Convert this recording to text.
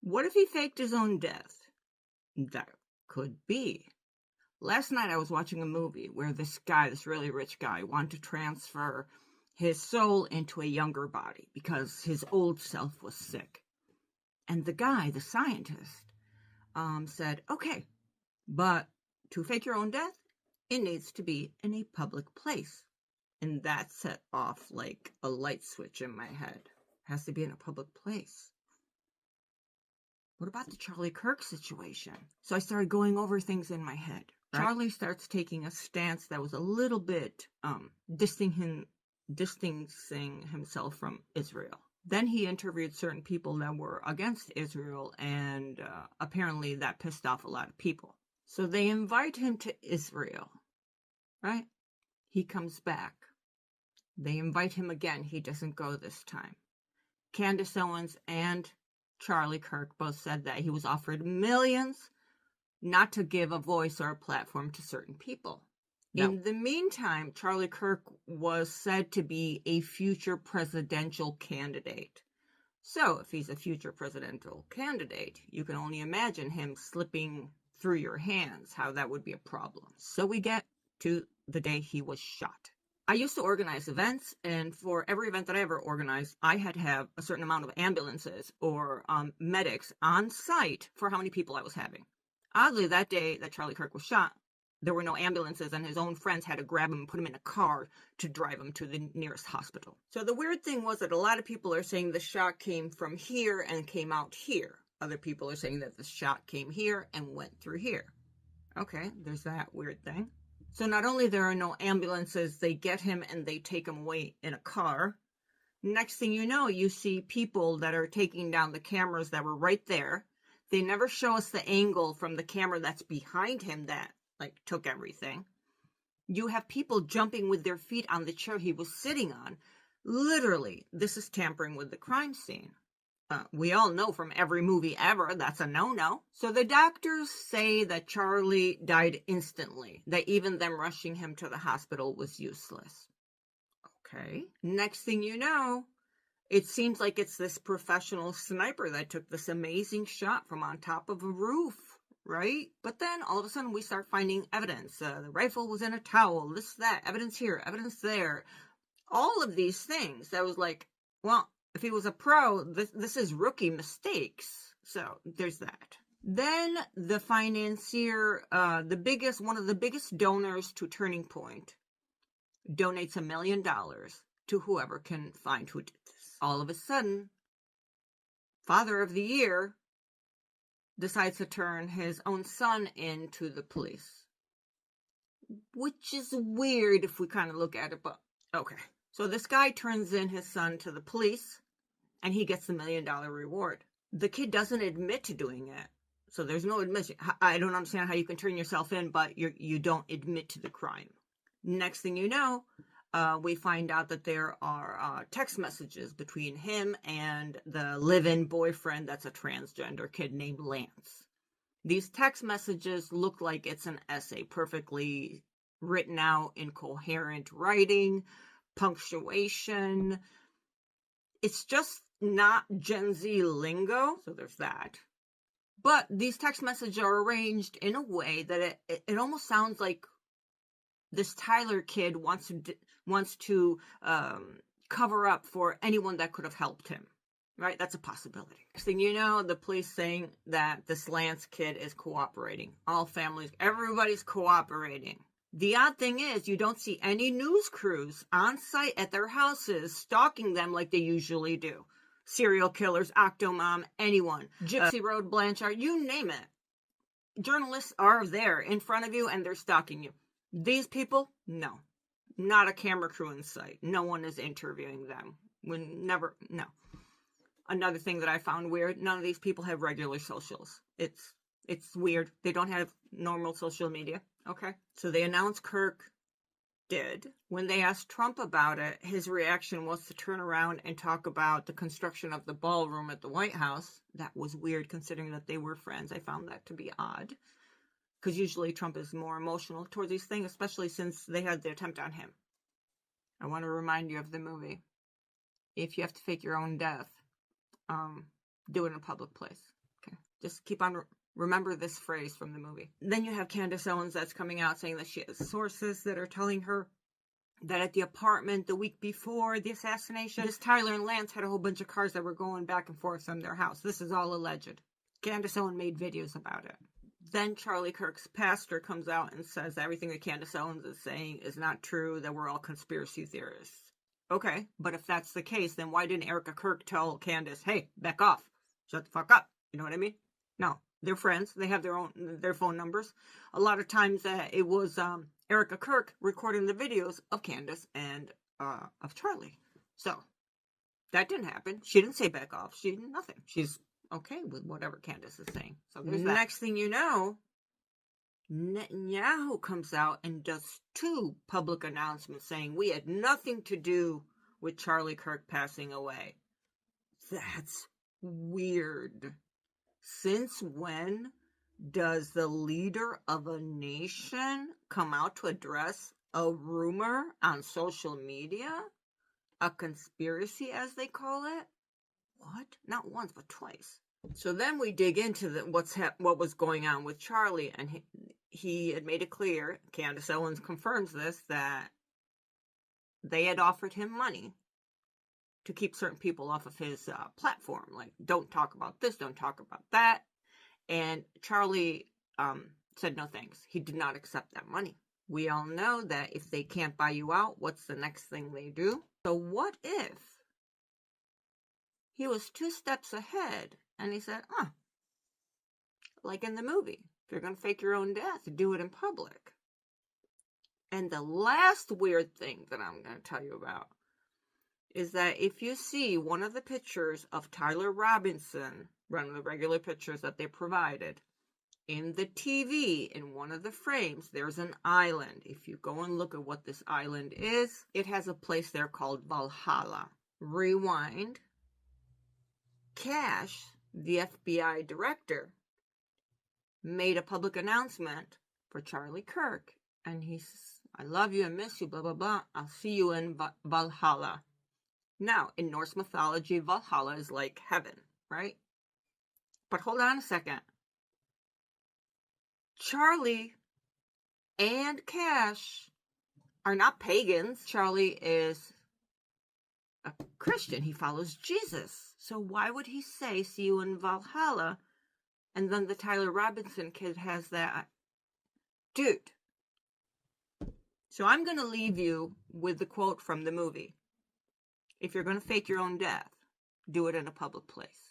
What if he faked his own death? That could be. Last night I was watching a movie where this guy, this really rich guy, wanted to transfer his soul into a younger body because his old self was sick. And the guy, the scientist, said, okay, but to fake your own death, it needs to be in a public place. And that set off like a light switch in my head. It has to be in a public place. What about the Charlie Kirk situation? So I started going over things in my head. Right? Charlie starts taking a stance that was a little bit distancing himself from Israel. Then he interviewed certain people that were against Israel, and apparently that pissed off a lot of people. So they invite him to Israel, right? He comes back. They invite him again. He doesn't go this time. Candace Owens and Charlie Kirk both said that he was offered millions not to give a voice or a platform to certain people. No. In the meantime, Charlie Kirk was said to be a future presidential candidate. So if he's a future presidential candidate, you can only imagine him slipping through your hands, how that would be a problem. So we get to the day he was shot. I used to organize events, and for every event that I ever organized, I had to have a certain amount of ambulances or medics on site for how many people I was having. Oddly, that day that Charlie Kirk was shot, there were no ambulances, and his own friends had to grab him and put him in a car to drive him to the nearest hospital. So the weird thing was that a lot of people are saying the shot came from here and came out here. Other people are saying that the shot came here and went through here. Okay, there's that weird thing. So not only there are no ambulances, they get him and they take him away in a car. Next thing you know, you see people that are taking down the cameras that were right there. They never show us the angle from the camera that's behind him that took everything. You have people jumping with their feet on the chair he was sitting on. Literally, this is tampering with the crime scene. We all know from every movie ever that's a no-no. So the doctors say that Charlie died instantly, that even them rushing him to the hospital was useless. Okay. Next thing you know, it seems like it's this professional sniper that took this amazing shot from on top of a roof, right? But then all of a sudden we start finding evidence. The rifle was in a towel, this, that, evidence here, evidence there. All of these things that was like, well, if he was a pro, this is rookie mistakes. So there's that. Then the financier, one of the biggest donors to Turning Point, donates $1 million to whoever can find who did this. All of a sudden, Father of the Year decides to turn his own son into the police. Which is weird if we kind of look at it, but okay. So this guy turns in his son to the police, and he gets the $1 million reward. The kid doesn't admit to doing it, so there's no admission. I don't understand how you can turn yourself in, but you don't admit to the crime. Next thing you know, we find out that there are text messages between him and the live-in boyfriend that's a transgender kid named Lance. These text messages look like it's an essay, perfectly written out in coherent writing, punctuation. It's just not Gen Z lingo, so there's that. But these text messages are arranged in a way that it almost sounds like this Tyler kid wants to cover up for anyone that could have helped him. Right? That's a possibility. Next thing you know, the police saying that this Lance kid is cooperating. All families, everybody's cooperating. The odd thing is you don't see any news crews on site at their houses stalking them like they usually do. Serial killers, Octomom, anyone. Gypsy Road, Blanchard, you name it. Journalists are there in front of you and they're stalking you. These people, no. Not a camera crew in sight. No one is interviewing them. No. Another thing that I found weird, none of these people have regular socials. It's weird. They don't have normal social media. Okay. So they announced Kirk did. When they asked Trump about it, his reaction was to turn around and talk about the construction of the ballroom at the White House. That was weird considering that they were friends. I found that to be odd. Because usually Trump is more emotional towards these things, especially since they had the attempt on him. I want to remind you of the movie. If you have to fake your own death, do it in a public place. Just keep on, remember this phrase from the movie. Then you have Candace Owens that's coming out saying that she has sources that are telling her that at the apartment the week before the assassination, this Tyler and Lance had a whole bunch of cars that were going back and forth from their house. This is all alleged. Candace Owens made videos about it. Then Charlie Kirk's pastor comes out and says that everything that Candace Owens is saying is not true, that we're all conspiracy theorists. Okay, but if that's the case, then why didn't Erica Kirk tell Candace, hey, back off, shut the fuck up? You know what I mean? No, they're friends. They have their phone numbers. A lot of times it was Erica Kirk recording the videos of Candace and of Charlie. So that didn't happen. She didn't say back off. She did nothing. She's okay with whatever Candace is saying. So there's that. Next thing you know, Netanyahu comes out and does 2 public announcements saying we had nothing to do with Charlie Kirk passing away. That's weird. Since when does the leader of a nation come out to address a rumor on social media? A conspiracy, as they call it? What? Not once, but twice. So then we dig into what was going on with Charlie, and he had made it clear, Candace Owens confirms this, that they had offered him money to keep certain people off of his platform. Like, don't talk about this, don't talk about that. And Charlie said no thanks. He did not accept that money. We all know that if they can't buy you out, what's the next thing they do? So what if he was 2 steps ahead and he said, like in the movie, if you're going to fake your own death, do it in public. And the last weird thing that I'm going to tell you about is that if you see one of the pictures of Tyler Robinson, one of the regular pictures that they provided, in the TV, in one of the frames, there's an island. If you go and look at what this island is, it has a place there called Valhalla. Rewind. Cash, the FBI director, made a public announcement for Charlie Kirk. And he says, I love you and miss you, blah, blah, blah. I'll see you in Valhalla. Now, in Norse mythology, Valhalla is like heaven, right? But hold on a second. Charlie and Cash are not pagans. Charlie is a Christian. He follows Jesus. So why would he say, see you in Valhalla? And then the Tyler Robinson kid has that. Dude. So I'm going to leave you with the quote from the movie. If you're going to fake your own death, do it in a public place.